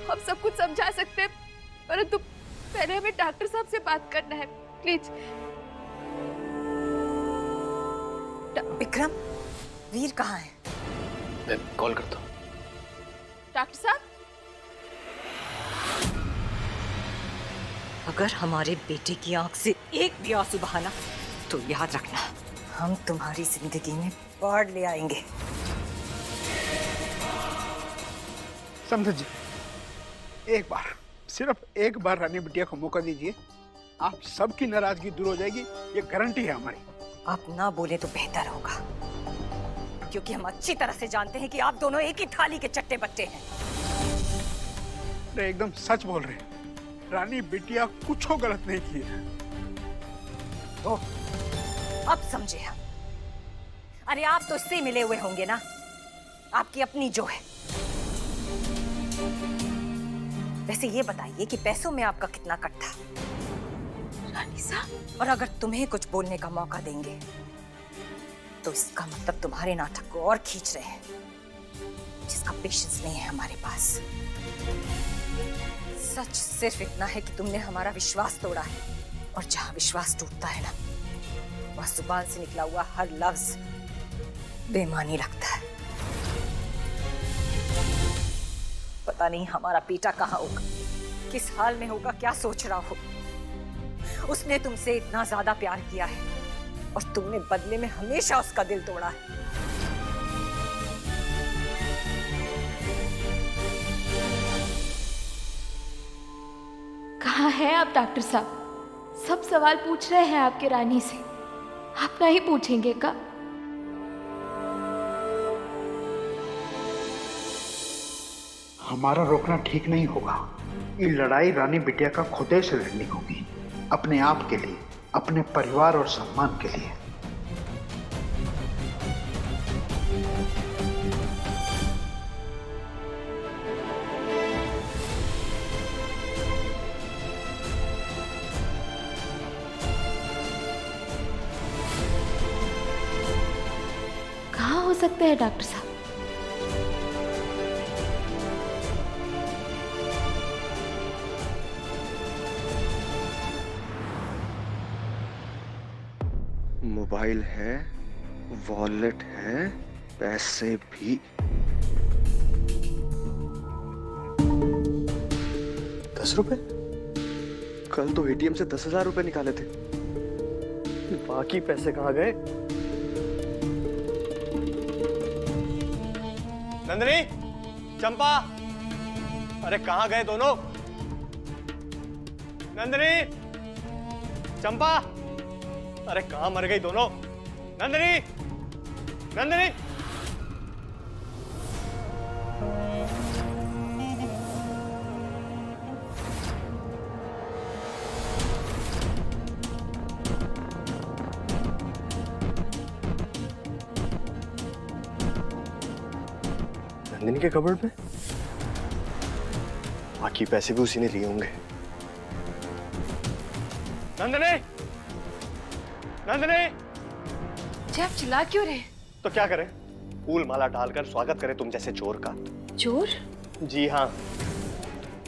हम सब कुछ समझा सकते हैं, परंतु पहले हमें डॉक्टर साहब से बात करना है, प्लीज। विक्रम, वीर कहाँ है? मैं कॉल करता हूँ। डॉक्टर साहब, अगर हमारे बेटे की आंख से एक भी आंसू बहाना तो याद रखना, हम तुम्हारी जिंदगी में बाढ़ ले आएंगे। समझ जी, एक बार, सिर्फ एक बार रानी बिटिया को मौका दीजिए, आप सबकी नाराजगी दूर हो जाएगी, ये गारंटी है हमारी। आप ना बोले तो बेहतर होगा, क्योंकि हम अच्छी तरह से जानते हैं कि आप दोनों एक ही थाली के चट्टे बट्टे हैं। अरे एकदम सच बोल रहे हैं, रानी बिटिया कुछ गलत नहीं की है। ओ, अब समझे हम। अरे आप तो इससे मिले हुए होंगे ना, आपकी अपनी जो है। वैसे ये बताइए कि पैसों में आपका कितना कट था? रानी साहब, और अगर तुम्हें कुछ बोलने का मौका देंगे तो इसका मतलब तुम्हारे नाटक को और खींच रहे हैं, जिसका पेशेंस नहीं है हमारे पास। सच सिर्फ इतना है कि तुमने हमारा विश्वास तोड़ा है, और जहां विश्वास टूटता है ना, वह जुबान से निकला हुआ हर लफ्ज बेमानी लगता है। पता नहीं हमारा बेटा कहाँ होगा, किस हाल में होगा, क्या सोच रहा हो। उसने तुमसे इतना ज्यादा प्यार किया है और तुमने बदले में हमेशा उसका दिल तोड़ा है। कहाँ हैं आप डॉक्टर साहब? सब सवाल पूछ रहे हैं आपके रानी से, आप ना ही पूछेंगे का? हमारा रोकना ठीक नहीं होगा। ये लड़ाई रानी बिटिया का खुदे से लड़नी होगी, अपने आप के लिए, अपने परिवार और सम्मान के लिए। कहाँ हो सकते हैं डॉक्टर साहब? मोबाइल है, वॉलेट है, पैसे भी। 10 रुपए? कल तो एटीएम से 10,000 रुपए निकाले थे। बाकी पैसे कहाँ गए? नंदिनी, चंपा, अरे कहाँ गए दोनों? नंदिनी, चंपा, अरे कहाँ मर गई दोनों? नंदिनी, नंदिनी। नंदिनी के कबर्ड में? बाकी पैसे भी उसी ने लिए होंगे। नंदिनी, नंदिनी। जी आप चिल्ला क्यों रहे? तो क्या करें, फूल माला डालकर स्वागत करें तुम जैसे चोर का? चोर? जी हाँ,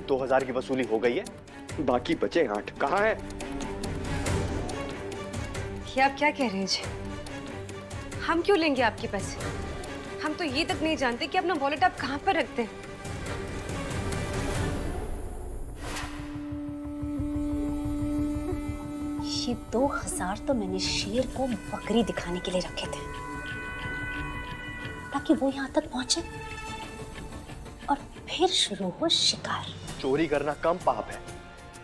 2000 की वसूली हो गई है, बाकी बचे 8। कहाँ है? ये आप क्या कह रहे हैं जी? हम क्यों लेंगे आपके पैसे? हम तो ये तक नहीं जानते कि अपना वॉलेट आप कहाँ पर रखते हैं। ये 2000 तो मैंने शेर को बकरी दिखाने के लिए रखे थे, ताकि वो यहाँ तक पहुंचे और फिर शुरू हो शिकार। चोरी करना कम पाप है,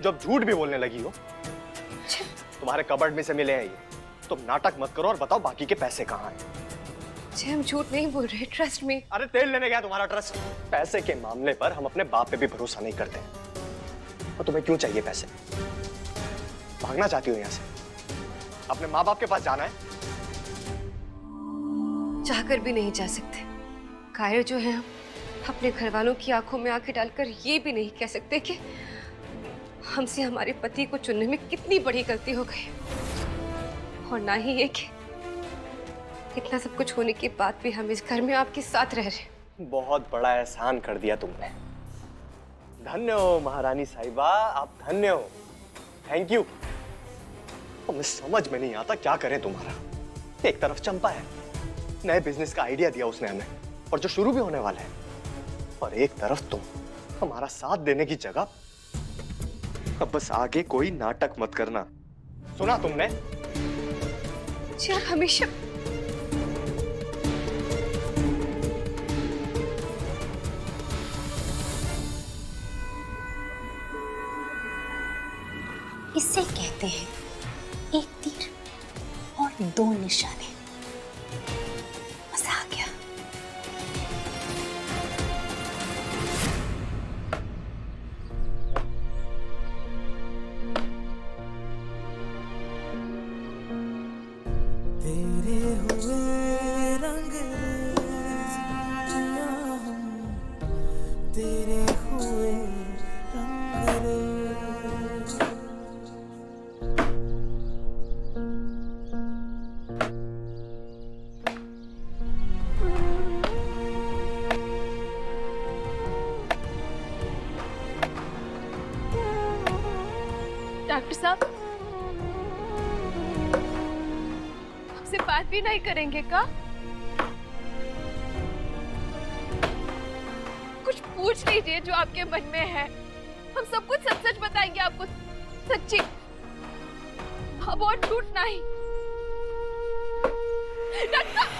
जब झूठ भी बोलने लगी हो। तुम्हारे कबर्ड में से मिले हैं ये, तुम नाटक मत करो और बताओ बाकी के पैसे कहाँ हैं। जी हम झूठ नहीं बोल रहे, ट्रस्ट में। अरे तेल लेने गया तुम्हारा ट्रस्ट। पैसे के मामले पर हम अपने बाप पे भी भरोसा नहीं करते। और तुम्हें क्यों चाहिए पैसे? भागना चाहती हो यहाँ से? अपने माँ बाप के पास जाना है? चाहकर भी नहीं जा सकते। कायर जो है हम, अपने घर वालों की आंखों में आंखें डालकर ये भी नहीं कह सकते कि हमसे हमारे पति को चुनने में कितनी बड़ी गलती हो गई। और ना ही ये कि इतना सब कुछ होने के बाद भी हम इस घर में आपके साथ रह रहे। बहुत बड़ा एहसान कर दिया तुमने। धन्य हो महारानी साहिबा, आप धन्य हो। Thank you. हमें समझ में नहीं आता क्या करें तुम्हारा। एक तरफ चंपा है, नए बिजनेस का आइडिया दिया उसने हमें और जो शुरू भी होने वाला है, और एक तरफ तुम हमारा साथ देने की जगह। अब बस आगे कोई नाटक मत करना। सुना तुमने? जी आप हमेशा इसे कहते हैं एक तीर और दो निशाने। मजा आ गया। तेरे हुए रंग रेज़ियाँ हम, तेरे हुए रंग रेज़। डॉक्टर साहब, हमसे बात भी नहीं करेंगे का? कुछ पूछ लीजिए जो आपके मन में है। हम सब कुछ सच सच बताएंगे आपको, सच्ची। अब और झूठ नहीं। डॉक्टर साहब!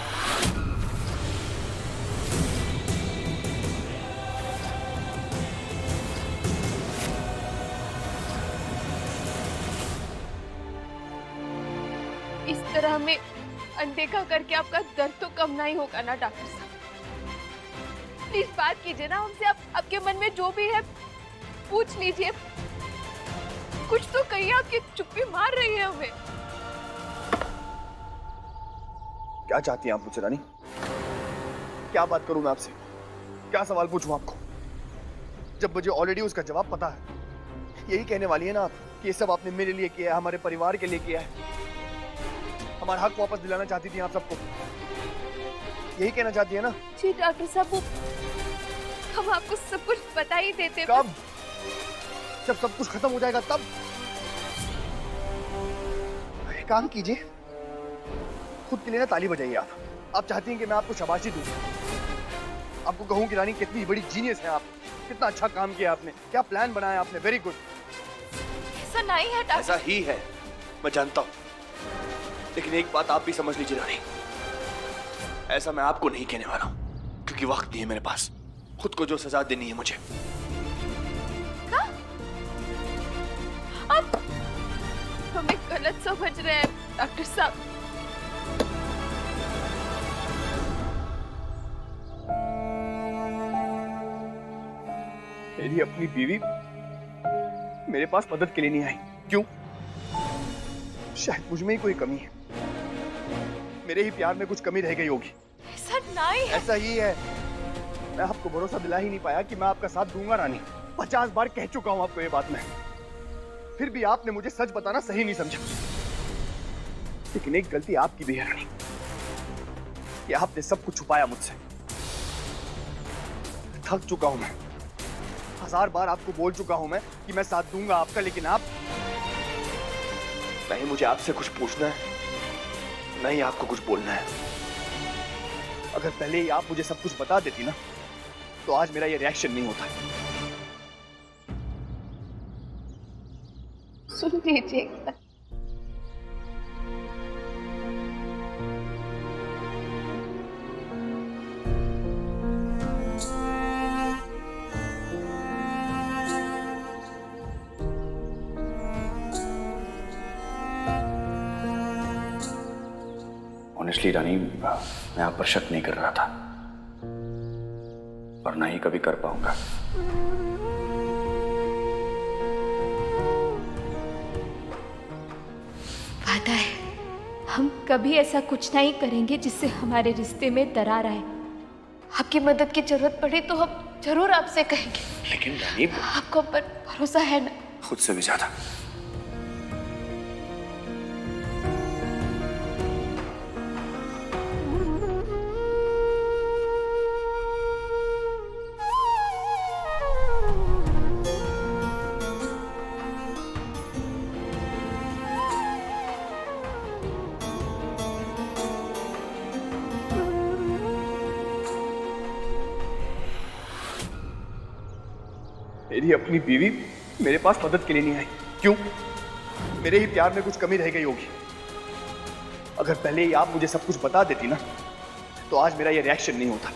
इस तरह में अनदेखा करके आपका दर्द तो कम नहीं होगा ना डॉक्टर साहब? प्लीज बात कीजिए ना हमसे। आप आपके मन में जो भी है पूछ लीजिए। कुछ तो कहिए, आपकी चुप्पी मार रही है हमें। क्या चाहती हैं आप मुझसे रानी? क्या बात करूं मैं आपसे? क्या सवाल पूछूं आपको, जब मुझे ऑलरेडी उसका जवाब पता है? यही कहने वाली है ना आप कि ये सब आपने मेरे लिए किया है, हमारे परिवार के लिए किया है, हमारा हक वापस दिलाना चाहती थी आप सबको, यही कहना चाहती है ना? जी डॉक्टर साहब, हम आपको सब कुछ बता ही देते। कब? जब सब कुछ खत्म हो जाएगा तब? एक काम कीजिए, खुद के लिए ना ताली बजाइए आप चाहती हैं कि मैं आपको शाबाशी दूं, आपको कहूं कि रानी कितनी बड़ी जीनियस है आप, कितना अच्छा काम किया आपने, क्या प्लान बनाया आपने, वेरी गुड। ऐसा नहीं है डॉक्टर। ऐसा ही है, मैं जानता हूं, लेकिन एक बात आप भी समझ लीजिए रानी, ऐसा मैं आपको नहीं कहने वाला हूं, क्योंकि वक्त नहीं है मेरे पास। खुद को जो सजा देनी है मुझे। आप हमें गलत समझ रहे हैं डॉक्टर साहब। मेरी अपनी बीवी मेरे पास मदद के लिए नहीं आई, क्यों? शायद मुझ में ही कोई कमी है, मेरे ही प्यार में कुछ कमी रह गई होगी। ऐसा नहीं है। ऐसा ही है, मैं आपको भरोसा दिला ही नहीं पाया कि मैं आपका साथ दूंगा रानी। 50 बार कह चुका हूं आपको ये बात मैं, फिर भी आपने मुझे सच बताना सही नहीं समझा। लेकिन एक गलती आपकी भी है रानी, कि आपने सब कुछ छुपाया मुझसे। थक चुका हूं मैं, 1000 बार आपको बोल चुका हूं मैं कि मैं साथ दूंगा आपका, लेकिन आप, नहीं मुझे आपसे कुछ पूछना है, नहीं आपको कुछ बोलना है। अगर पहले ही आप मुझे सब कुछ बता देती ना, तो आज मेरा ये रिएक्शन नहीं होता। सुन लीजिए, ऑनेस्टली रानी, मैं आप पर शक नहीं कर रहा था और ना ही कभी कर पाऊंगा। वादा है, हम कभी ऐसा कुछ नहीं करेंगे जिससे हमारे रिश्ते में दरार आए। आपकी मदद की जरूरत पड़े तो हम जरूर आपसे कहेंगे। लेकिन रानी, आपको पर भरोसा है ना? खुद से भी ज्यादा। मेरी अपनी बीवी मेरे पास मदद के लिए नहीं आई। क्यों? मेरे ही प्यार में कुछ कमी रह गई होगी। अगर पहले ही आप मुझे सब कुछ बता देती ना, तो आज मेरा ये रिएक्शन नहीं होता।